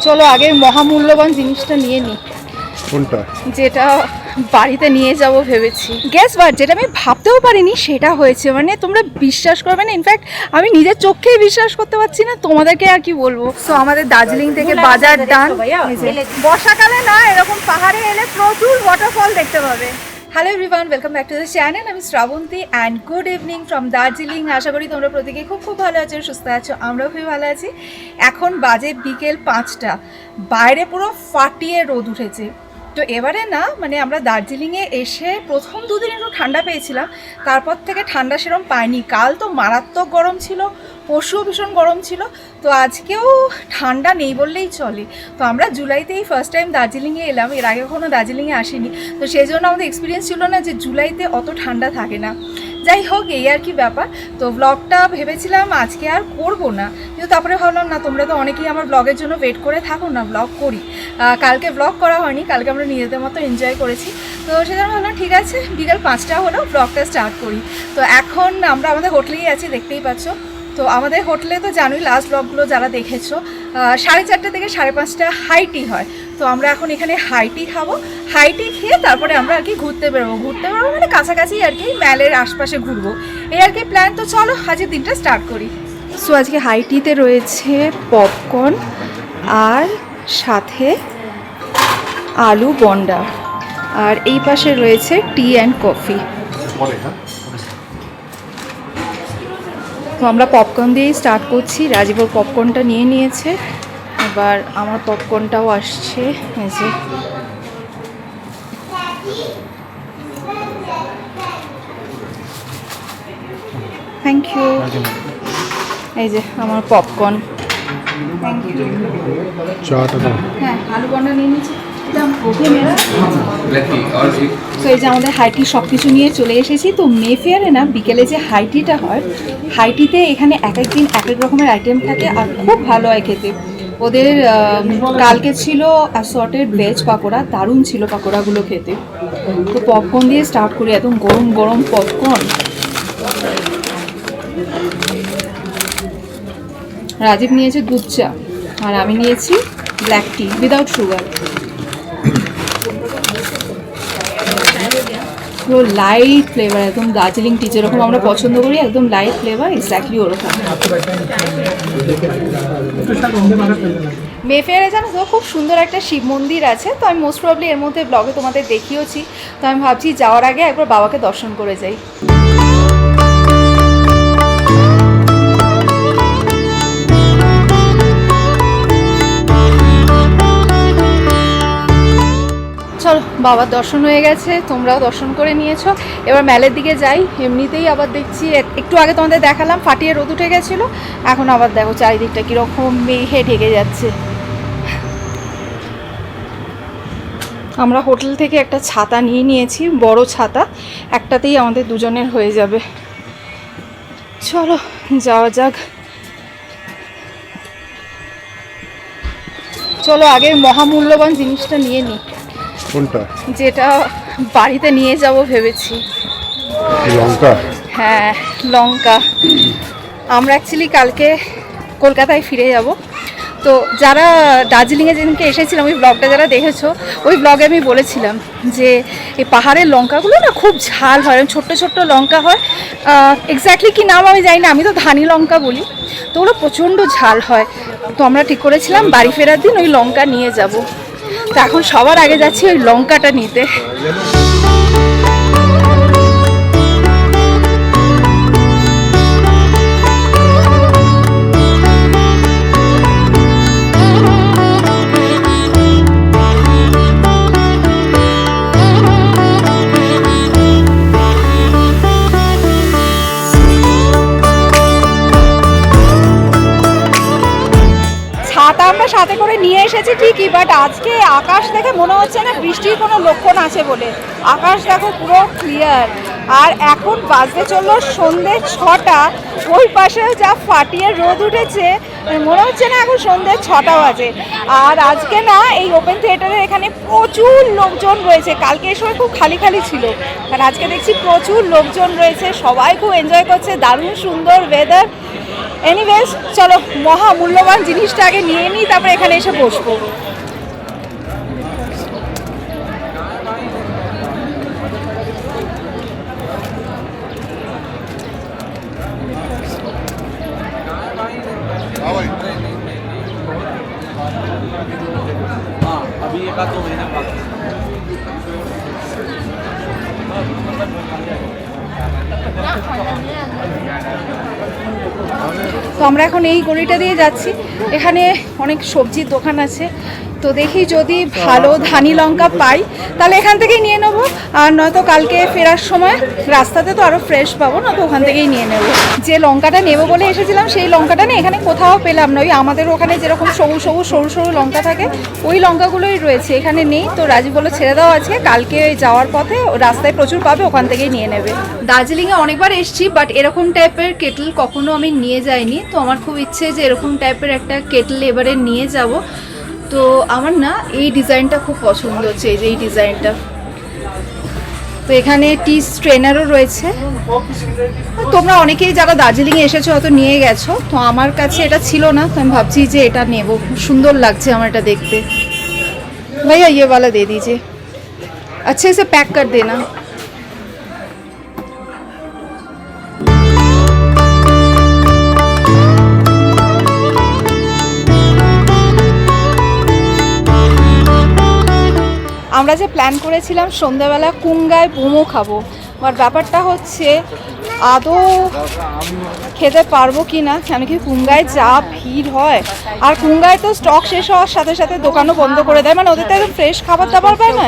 চলো আগে মহামূল্যবান জিনিসটা নিয়ে নিই। কোনটা? যেটা বাড়িতে নিয়ে যাব ভেবেছি। গেস হোয়াট, যেটা আমি ভাবতেও পারিনি সেটা হয়েছে। মানে তোমরা বিশ্বাস করবে না, ইনফ্যাক্ট আমি নিজের চোখেই বিশ্বাস করতে পারছি না, তোমাদেরকে আর কি বলবো। সো আমাদের দার্জিলিং থেকে বাজার ডান। বর্ষাকালে না এরকম পাহাড়ে এলে প্রচুর ওয়াটারফল দেখতে পাবে। Hello everyone, welcome back to the channel. আমি Srabanti and good evening from Darjeeling. আশা করি তোমরা প্রত্যেকেই খুব খুব ভালো আছো, সুস্থ আছো। আমরাও খুবই ভালো আছি। এখন বাজে বিকেল 5টা, বাইরে পুরো ফাটিয়ে রোদ উঠেছে। তো এবারে না মানে আমরা দার্জিলিংয়ে এসে প্রথম দুদিন একটু ঠান্ডা পেয়েছিলাম, তারপর থেকে ঠান্ডা সেরকম পাইনি। কাল তো মারাত্মক গরম ছিল, পরশুও ভীষণ গরম ছিল, তো আজকেও ঠান্ডা নেই বললেই চলে। তো আমরা জুলাইতেই ফার্স্ট টাইম দার্জিলিংয়ে এলাম, এর আগে কখনো দার্জিলিংয়ে আসিনি, তো সেই জন্য আমাদের এক্সপিরিয়েন্স ছিল না যে জুলাইতে অত ঠান্ডা থাকে না। যাই হোক, এই আর কি ব্যাপার। তো ব্লগটা ভেবেছিলাম আজকে আর করবো না, কিন্তু তারপরে ভাবলাম না, তোমরা তো অনেকেই আমার ব্লগের জন্য ওয়েট করে থাকো না, ব্লগ করি। কালকে ব্লগ করা হয়নি, কালকে আমরা নিজেদের মতো এনজয় করেছি। তো সেজন্য ভাবলাম ঠিক আছে, বিকাল 5টা হলো, ব্লগটা স্টার্ট করি। তো এখন আমরা আমাদের হোটেলেই আছি, দেখতেই পাচ্ছ। তো আমাদের হোটেলে তো জানোই, লাস্ট ব্লগগুলো যারা দেখেছো, 4:30 থেকে 5:30 হাই টি হয়। তো আমরা এখন এখানে হাই টি খাবো, হাই টি খেয়ে তারপরে আমরা আর কি ঘুরতে বেরোবো মানে কাছাকাছি আর কি, ম্যালের আশপাশে ঘুরবো, এই আর কি প্ল্যান। তো চলো আজকের দিনটা স্টার্ট করি। সো আজকে হাই টিতে রয়েছে পপকর্ন আর সাথে আলু বন্ডা, আর এই পাশে রয়েছে টি অ্যান্ড কফি। তো আমরা পপকর্ন দিয়েই স্টার্ট করছি। রাজীব ওর পপকর্নটা নিয়ে নিয়েছে, এবার আমার পপকর্নটাও আসছে। এই যে থ্যাংক ইউ। এই যে আমার পপকর্ন, থ্যাংক ইউ। হ্যাঁ, আলু বন্ডা নিয়ে নিয়েছি। তো এই যে আমাদের হাইটি সব কিছু নিয়ে চলে এসেছি। তো মেফেয়ারে না বিকেলে যে হাইটিটা হয়, হাইটিতে এখানে এক এক দিন এক এক রকমের আইটেম থাকে আর খুব ভালো হয় খেতে। ওদের কালকে ছিল অ্যাসর্টেড ভেজ পাকোড়া, দারুণ ছিল পাকোড়াগুলো খেতে। তো পপকর্ন দিয়ে স্টার্ট করি, একদম গরম গরম পপকর্ন। রাজীব নিয়েছে দুধ চা আর আমি নিয়েছি ব্ল্যাক টি উইদাউট সুগার। পুরো লাইট ফ্লেভার, একদম দার্জিলিং টি যেরকম আমরা পছন্দ করি, একদম লাইট ফ্লেভার, এক্স্যাক্টলি ওরকম। মেফেয়ারে জানো তো খুব সুন্দর একটা শিব মন্দির আছে, তো আমি মোস্ট প্রবলি এর মধ্যে ব্লগে তোমাদের দেখিয়েছি। তো আমি ভাবছি যাওয়ার আগে একবার বাবাকে দর্শন করে যাই। চলো, বাবার দর্শন হয়ে গেছে, তোমরাও দর্শন করে নিয়েছো। এবার ম্যালের দিকে যাই। এমনিতেই আবার দেখছি, একটু আগে তোমাদের দেখালাম ফাটিয়ে রোদ উঠে গেছিলো, এখন আবার দেখো চারিদিকটা কীরকম মেঘে ঢেকে যাচ্ছে। আমরা হোটেল থেকে একটা ছাতা নিয়ে নিয়েছি, বড় ছাতা, একটাতেই আমাদের দুজনের হয়ে যাবে। চলো যাওয়া যাক। চলো আগে মহামূল্যবান জিনিসটা নিয়ে নিই। কোনটা? যেটা বাড়িতে নিয়ে যাব ভেবেছি। লঙ্কা? হ্যাঁ, লঙ্কা। আমরা অ্যাকচুয়ালি কালকে কলকাতায় ফিরে যাব। তো যারা দার্জিলিংয়ে যেদিনকে এসেছিলাম, ওই ব্লগটা যারা দেখেছো, ওই ব্লগে আমি বলেছিলাম যে এই পাহাড়ের লঙ্কাগুলো না খুব ঝাল হয়, ছোট্ট ছোট্ট লঙ্কা হয়। এক্স্যাক্টলি কী নাম আমি জানি না, আমি তো ধানি লঙ্কা বলি। তো ওগুলো প্রচণ্ড ঝাল হয়। তো আমরা ঠিক করেছিলাম বাড়ি ফেরার দিন ওই লঙ্কা নিয়ে যাব। তো এখন সবার আগে যাচ্ছি ওই লঙ্কাটা নিতে। ছাতা আমরা সাথে করে নিয়ে এসেছি ঠিকই, বাট আজকে আকাশ দেখে মনে হচ্ছে না বৃষ্টির কোনো লক্ষণ আছে বলে। আকাশ দেখো পুরো ক্লিয়ার। আর এখন বাজতে চললো সন্ধ্যে 6টা, ওই পাশেও যা ফাটিয়ে রোদ উঠেছে, মনে হচ্ছে না এখন সন্ধ্যে 6টা বাজে। আর আজকে না এই ওপেন থিয়েটারে এখানে প্রচুর লোকজন রয়েছে, কালকে এই সময় খুব খালি খালি ছিল, আর আজকে দেখছি প্রচুর লোকজন রয়েছে, সবাই খুব এনজয় করছে, দারুণ সুন্দর ওয়েদার। এনিওয়েজ চলো মহা মূল্যবান জিনিসটা আগে নিয়ে নিই, তারপরে এখানে এসে বসবো। अभी 1-2 महीना बाद তো আমরা এখন এই গলিটা দিয়ে যাচ্ছি, এখানে অনেক সবজির দোকান আছে, তো দেখি যদি ভালো ধানি লঙ্কা পাই তাহলে এখান থেকেই নিয়ে নেবো, আর নয়তো কালকে ফেরার সময় রাস্তাতে তো আরও ফ্রেশ পাবো না, তো ওখান থেকেই নিয়ে নেবো। যে লঙ্কাটা নেবো বলে এসেছিলাম সেই লঙ্কাটা না এখানে কোথাও পেলাম না, ওই আমাদের ওখানে যেরকম সবুজ সবুজ সরু সরু লঙ্কা থাকে ওই লঙ্কাগুলোই রয়েছে, এখানে নেই। তো রাজীব বলে ছেড়ে দাও আজকে, কালকে যাওয়ার পথে রাস্তায় প্রচুর পাবে, ওখান থেকেই নিয়ে নেবে। দার্জিলিংয়ে অনেকবার এসেছি, বাট এরকম টাইপের কেটল কখনো আমি নিয়ে যাইনি, তো আমার খুব ইচ্ছে যে এরকম টাইপের একটা কেটল এবারে নিয়ে যাব। তো আমার না এই ডিজাইনটা খুব পছন্দ হচ্ছে, এই যে এই ডিজাইনটা। তো এখানে টি স্ট্রেনারও রয়েছে, তোমরা অনেকেই যারা দার্জিলিংয়ে এসেছো হয়তো নিয়ে গেছো, তো আমার কাছে এটা ছিল না, তো আমি ভাবছি যে এটা নেব, সুন্দর লাগছে আমার এটা দেখতে। भैया ये वाला दे दीजिए, अच्छे से पैक कर देना। আমরা যে প্ল্যান করেছিলাম সন্ধ্যাবেলা কুঙ্গায় মোমো খাবো, আর ব্যাপারটা হচ্ছে আদৌ খেতে পারবো কি না, কেন কি কুঙ্গায় যা ভিড় হয়, আর কুঙ্গায় তো স্টক শেষ হওয়ার সাথে সাথে দোকানও বন্ধ করে দেয়, মানে ওদের তো একদম ফ্রেশ খাবার দাবার পায় না,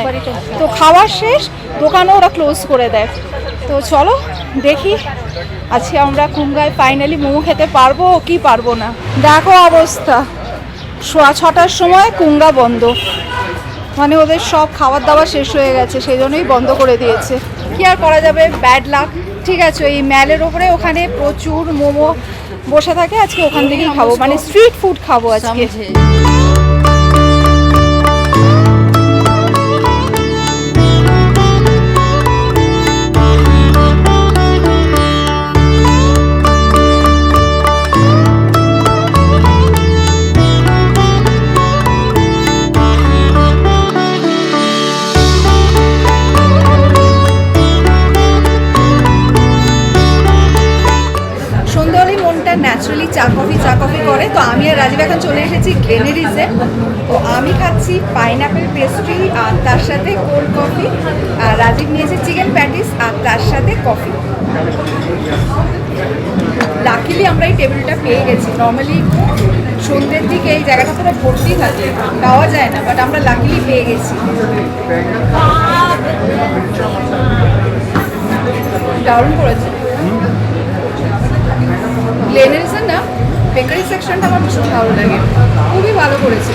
তো খাবার শেষ দোকানও ওরা ক্লোজ করে দেয়। তো চলো দেখি আজকে আমরা কুঙ্গায় ফাইনালি মোমো খেতে পারবো কি পারবো না। দেখো অবস্থা, 6টার সময় কুঙ্গা বন্ধ, মানে ওদের সব খাবার দাবার শেষ হয়ে গেছে, সেই জন্যই বন্ধ করে দিয়েছে। কি আর করা যাবে, ব্যাড লাক। ঠিক আছে, ওই ম্যালের ওপরে ওখানে প্রচুর মোমো বসে থাকে, আজকে ওখান থেকেই খাবো, মানে স্ট্রিট ফুড খাবো আজকে। ন্যাচারালি চা কফি করে, তো আমি আর রাজীব এখন চলে এসেছি গ্লেনারিজে। তো আমি খাচ্ছি পাইনঅ্যাপেল পেস্ট্রি আর তার সাথে কোল্ড কফি, আর রাজীব নিয়েছে চিকেন প্যাটিস আর তার সাথে কফি। লাকিলি আমরা এই টেবিলটা পেয়ে গেছি, নর্মালি সন্ধ্যের দিকে এই জায়গাটা পুরো ভর্তি থাকে, পাওয়া যায় না, বাট আমরা লাকিলি পেয়ে গেছি। দারুণ করেছে গ্লেনারিজের না, বেকারি সেকশনটা আমার ভীষণ ভালো লাগে, খুবই ভালো করেছে।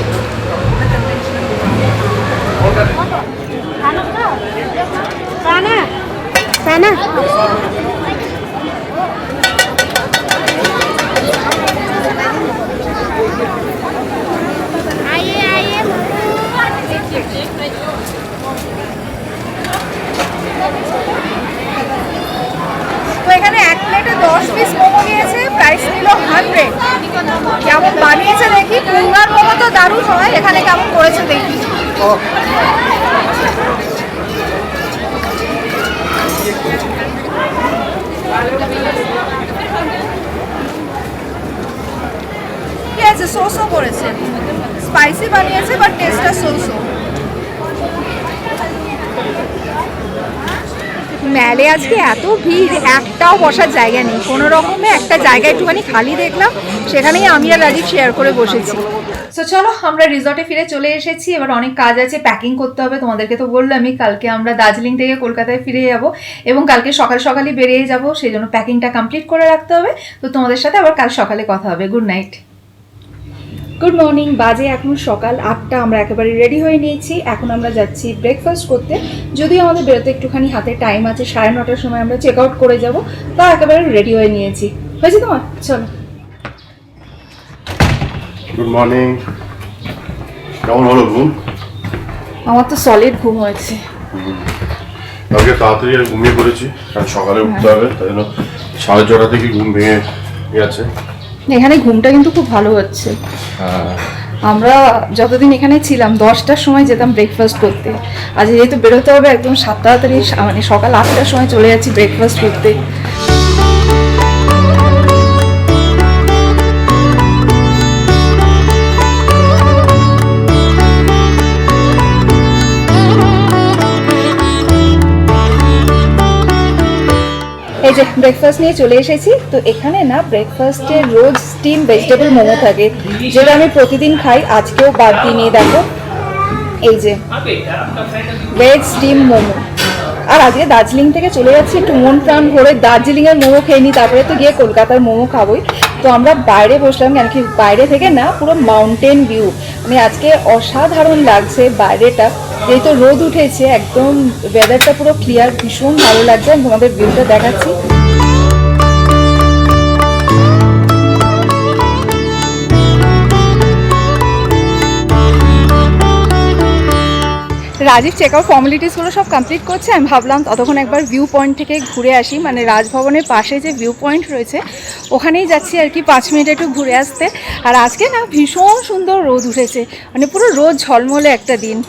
তো এখানে এক প্লেটে 10 পিস মোমো নিয়েছে, প্রাইস নিল 100। কেমন বানিয়েছে দেখি, কুঙ্গার মোমো তো দারুণ হয়, এখানে কেমন করেছে দেখি। ঠিক আছে, সোসো করেছে, স্পাইসি বানিয়েছে বাট টেস্টটা সোসো। মেলে আজকে এত ভিড়, একটাও বসার জায়গা নেই, কোনো রকমে একটা জায়গা একটুখানি খালি দেখলাম, সেখানেই আমি আর রাজীব শেয়ার করে বসেছি। তো চলো আমরা রিসর্টে ফিরে চলে এসেছি, এবার অনেক কাজ আছে, প্যাকিং করতে হবে। তোমাদেরকে তো বললামই কালকে আমরা দার্জিলিং থেকে কলকাতায় ফিরে যাব, এবং কালকে সকাল সকালই বেরিয়ে যাব, সেই জন্য প্যাকিংটা কমপ্লিট করে রাখতে হবে। তো তোমাদের সাথে আবার কাল সকালে কথা হবে। Good night. গুড মর্নিং, বাজে এখন সকাল 8টা, আমরা একেবারে রেডি হয়ে নিয়েছি, এখন আমরা যাচ্ছি ব্রেকফাস্ট করতে। যদিও আমাদের বেরোতে একটুখানি হাতে টাইম আছে, 9:30টার সময় আমরা চেক আউট করে যাব, তা একেবারে রেডি হয়ে নিয়েছি। হয়েছে তোমার? চলো। গুড মর্নিং, কেমন হলো ঘুম? আমার তো সলিড ঘুম হয়েছে। কালকে তাড়াতাড়ি ঘুমিয়ে পড়েছি, কারণ সকালে উঠতে হবে, তাই জন্য 6:30 থেকে ঘুম ভেঙে গেছে। এখানে ঘুমটা কিন্তু খুব ভালো হচ্ছে। আমরা যতদিন এখানে ছিলাম 10টার সময় যেতাম ব্রেকফাস্ট করতে, আজ যেহেতু বেরোতে হবে একদম 7 তাড়াতাড়ি, মানে সকাল 8টার সময় চলে যাচ্ছি ব্রেকফাস্ট করতে। এই যে ব্রেকফাস্ট নিয়ে চলে এসেছি। তো এখানে না ব্রেকফাস্টে রোজ স্টিম ভেজিটেবল মোমো থাকে, যেটা আমি প্রতিদিন খাই, আজকেও বাদ দিয়ে দেখো এই যে ভেজ স্টিম মোমো। আর আজকে দার্জিলিং থেকে চলে যাচ্ছি, একটু মন প্রাণ ভরে দার্জিলিংয়ের মোমো খেয়ে নিই, তারপরে তো গিয়ে কলকাতার মোমো খাবোই। তো আমরা বাইরে বসলাম, কেন কি বাইরে থেকে না পুরো মাউন্টেন ভিউ, মানে আজকে অসাধারণ লাগছে বাইরেটা, যেহেতু রোদ উঠেছে একদম, ওয়েদারটা পুরো ক্লিয়ার, ভীষণ ভালো লাগছে। আমি তোমাদের ভিউটা দেখাচ্ছি। রাজীব চেকআউট ফর্মালিটিসগুলো সব কমপ্লিট করছে, আমি ভাবলাম ততক্ষণ একবার ভিউ পয়েন্ট থেকে ঘুরে আসি, মানে রাজভবনের পাশে যে ভিউ পয়েন্ট রয়েছে ওখানেই যাচ্ছি আর কি 5 মিনিট একটু ঘুরে আসতে। আর আজকে না ভীষণ সুন্দর রোদ উঠেছে, মানে পুরো রোদ ঝলমলে একটা দিন।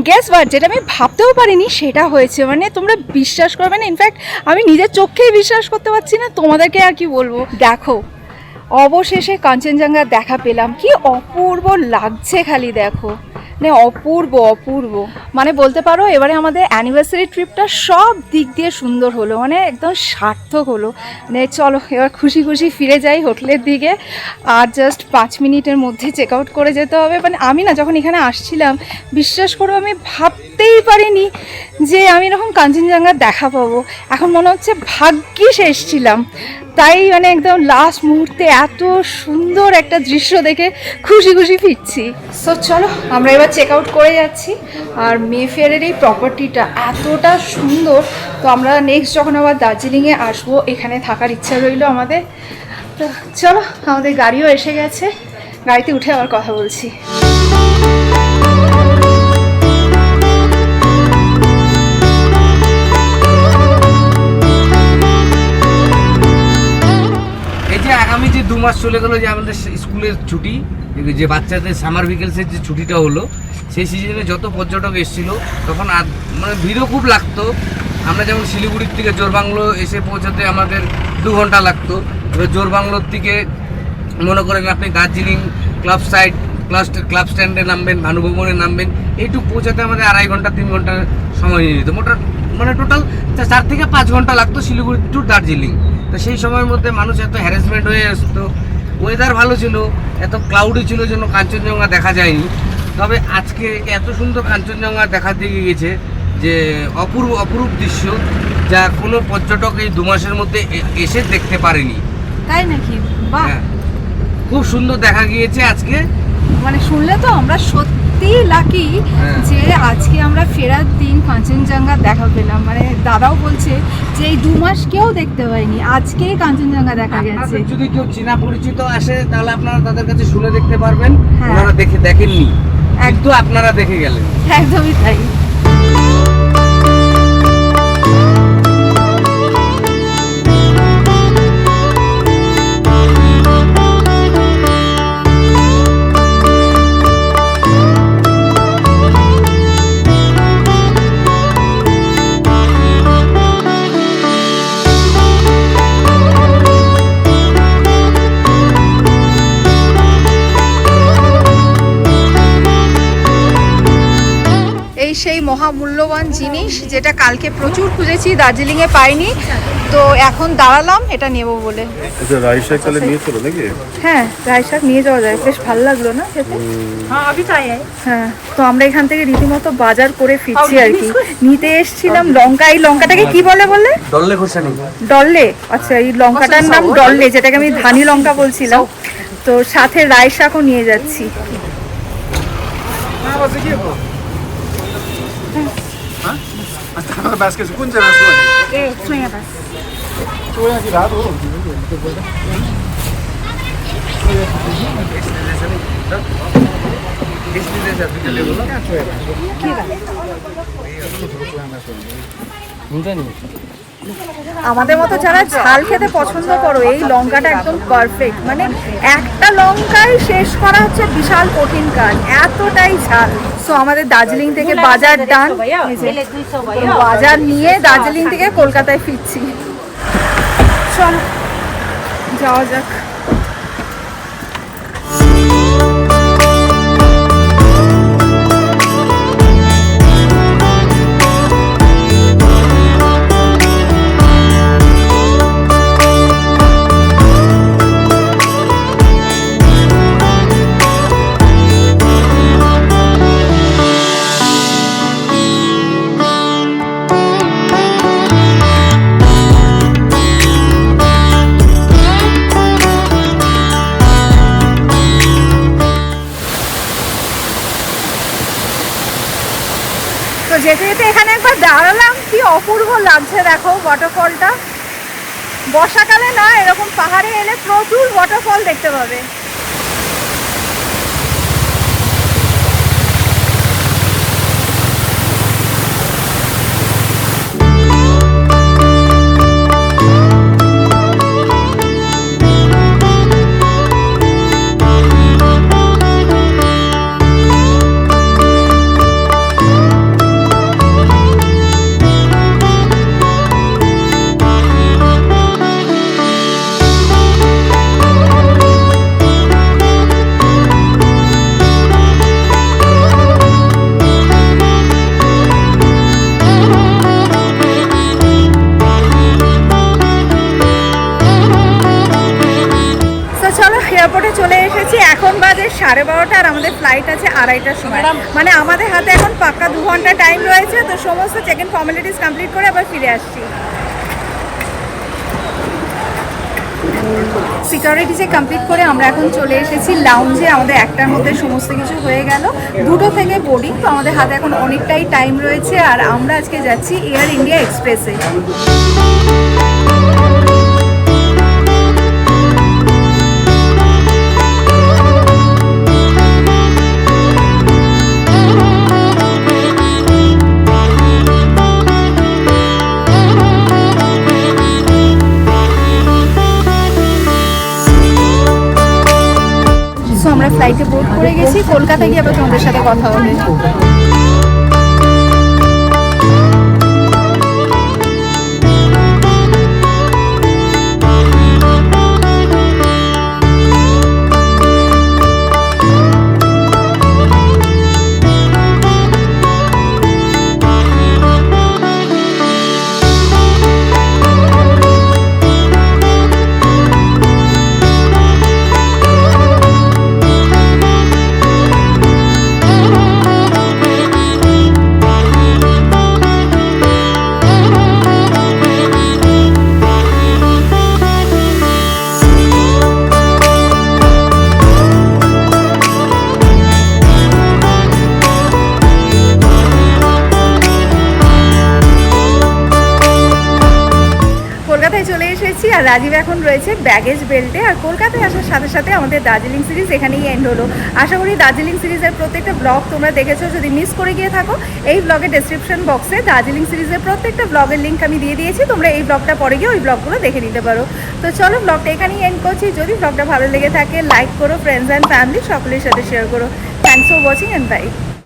গেস হোয়াট, যেটা আমি ভাবতেও পারিনি সেটা হয়েছে, মানে তোমরা বিশ্বাস করবে না, ইনফ্যাক্ট আমি নিজের চোখেই বিশ্বাস করতে পারছি না, তোমাদেরকে আর কি বলবো। দেখো অবশেষে কাঞ্চনজঙ্ঘা দেখা পেলাম, কি অপূর্ব লাগছে, খালি দেখো, মানে অপূর্ব অপূর্ব। মানে বলতে পারো এবারে আমাদের অ্যানিভার্সারি ট্রিপটা সব দিক দিয়ে সুন্দর হলো, মানে একদম সার্থক হলো। মানে চলো এবার খুশি খুশি ফিরে যাই হোটেলের দিকে, আর জাস্ট 5 মিনিটের মধ্যে চেক আউট করে যেতে হবে। মানে আমি না যখন এখানে আসছিলাম, বিশ্বাস করো আমি ভাবতেই পারিনি যে আমি এরকম কাঞ্চনজঙ্ঘা দেখা পাবো। এখন মনে হচ্ছে ভাগ্যিস এসেছিলাম, তাই মানে একদম লাস্ট মুহূর্তে এত সুন্দর একটা দৃশ্য দেখে খুশি খুশি ফিরছি। সো চলো আমরা এবার চেক আউট করে যাচ্ছি। আর মেফেয়ারের এই প্রপার্টিটা এতটা সুন্দর, তো আমরা নেক্সট যখন আবার দার্জিলিংয়ে আসবো এখানে থাকার ইচ্ছা রইল আমাদের। তো চলো, আমাদের গাড়িও এসে গেছে, গাড়িতে উঠে আবার কথা বলছি। আগামী যে 2 মাস চলে গেলো, যে আমাদের স্কুলের ছুটি, যে বাচ্চাদের সামার ভিকেলসের যে ছুটিটা হলো, সেই সিজনে যত পর্যটক এসেছিলো তখন মানে ভিড়ও খুব লাগতো। আমরা যেমন শিলিগুড়ির থেকে জোরবাংলো এসে পৌঁছাতে আমাদের 2 ঘন্টা লাগতো, এবার জোরবাংলোর থেকে মনে করেন আপনি দার্জিলিং ক্লাব সাইড ক্লাব স্ট্যান্ডে নামবেন, ভানুভবনে নামবেন, এইটুকু পৌঁছাতে আমাদের 2.5 ঘন্টা 3 ঘন্টা সময় নিয়ে নিত। মানে টোটাল 4 থেকে 5 ঘন্টা লাগতো শিলিগুড়ি টু দার্জিলিং। তো সেই সময়ের মধ্যে মানুষ এত হ্যারাসমেন্ট হয়ে আসতো, ওয়েদার ভালো ছিল, এত ক্লাউডি ছিল জন্য কাঞ্চনজঙ্ঘা দেখা যায়নি। তবে আজকে এত সুন্দর কাঞ্চনজঙ্ঘা দেখা দিয়ে গেছে যে অপরূপ দৃশ্য, যা কোনো পর্যটক এই 2 মাসের মধ্যে এসে দেখতে পারেনি। তাই নাকি? বাহ, হ্যাঁ, খুব সুন্দর দেখা গিয়েছে আজকে। মানে শুনলে তো আমরা সত্যি লাকি যে আজকে আমরা ফেরার দিন কাঞ্চনজঙ্ঘা দেখা পেলাম। মানে দাদাও বলছে যে এই 2 মাস কেউ দেখতে পায়নি, আজকেই কাঞ্চনজঙ্ঘা দেখা গেছে। যদি কেউ চেনা পরিচিত আসে তাহলে আপনারা তাদের কাছে শুনে দেখতে পারবেন, হ্যাঁ। ওনারা দেখেননি, কিন্তু আপনারা দেখে গেলেন। একদমই তাই। সেই মহামূল্যবান জিনিস যেটা কালকে প্রচুর খুঁজেছি, দার্জিলিংয়ে পাইনি, তো এখন দাঁড়ালাম এটা নেব বলে। আচ্ছা, রাইস শাক তাহলে নিয়ে চলো নাকি? হ্যাঁ, রাইস শাক নিয়ে যাওয়া যায়, বেশ ভালো লাগলো না খেতে? হ্যাঁ, তো আমরা এখান থেকে রীতিমতো বাজার করে ফিরছি আর কি। নিতে এসেছিলাম লঙ্কা, এই লঙ্কাটাকে কি বলে? ডল্লে খোসানি। ডল্লে, আচ্ছা এই লঙ্কাটার নাম ডল্লে, যেটাকে আমি ধানি লঙ্কা বলছিলাম। তো সাথে রাইস শাকও নিয়ে যাচ্ছি। Basket, kunci basket. Eh, suenya pas. Cuma yang kita tuh. আমাদের মতো যারা ঝাল খেতে পছন্দ করো, এই লঙ্কাটা একদম পারফেক্ট। মানে একটা লঙ্কাই শেষ করা হচ্ছে বিশাল কঠিন কাজ, এতটাই ঝাল। সো আমাদের দার্জিলিং থেকে বাজার ডান, বাজার নিয়ে দার্জিলিং থেকে কলকাতায় ফিরছি। চলো যাওয়া যাক। তো যেতে যেতে এখানে একবার দাঁড়ালাম, কি অপূর্ব লাগছে দেখো ওয়াটারফলটা। বর্ষাকালে না এরকম পাহাড়ে এলে প্রচুর ওয়াটারফল দেখতে পাবে। এয়ারপোর্টে চলে এসেছি, এখন বাজে 12:30 আর আমাদের ফ্লাইট আছে 2:30টার সময়। মানে আমাদের হাতে এখন পাক্কা 2 ঘন্টা টাইম রয়েছে। তো সমস্ত চেক ইন ফর্মালিটিস কমপ্লিট করে আবার ফিরে আসছি। সিকিউরিটিসে কমপ্লিট করে আমরা এখন চলে এসেছি লাউঞ্জে। আমাদের 1টার মধ্যে সমস্ত কিছু হয়ে গেল, 2টো থেকে বোর্ডিং। তো আমাদের হাতে এখন অনেকটাই টাইম রয়েছে আর আমরা আজকে যাচ্ছি এয়ার ইন্ডিয়া এক্সপ্রেসে। আমরা ফ্লাইটে বোর্ড করে গেছি, কলকাতা গিয়ে আবার তোমাদের সাথে কথা হবে। আর রাজীব এখন রয়েছে ব্যাগেজ বেল্টে। আর কলকাতায় আসার সাথে সাথে আমাদের দার্জিলিং সিরিজ এখানেই এন্ড হলো। আশা করি দার্জিলিং সিরিজের প্রত্যেকটা ব্লগ তোমরা দেখেছো। যদি মিস করে গিয়ে থাকো, এই ব্লগের ডেসক্রিপশন বক্সে দার্জিলিং সিরিজের প্রত্যেকটা ব্লগের লিঙ্ক আমি দিয়ে দিয়েছি, তোমরা এই ব্লগটা পরে গিয়ে ওই ব্লগগুলো দেখে নিতে পারো। তো চলো ব্লগটা এখানেই এন্ড করছি। যদি ব্লগটা ভালো লেগে থাকে লাইক করো, ফ্রেন্ডস অ্যান্ড ফ্যামিলি সকলের সাথে শেয়ার করো। Thanks for watching and by.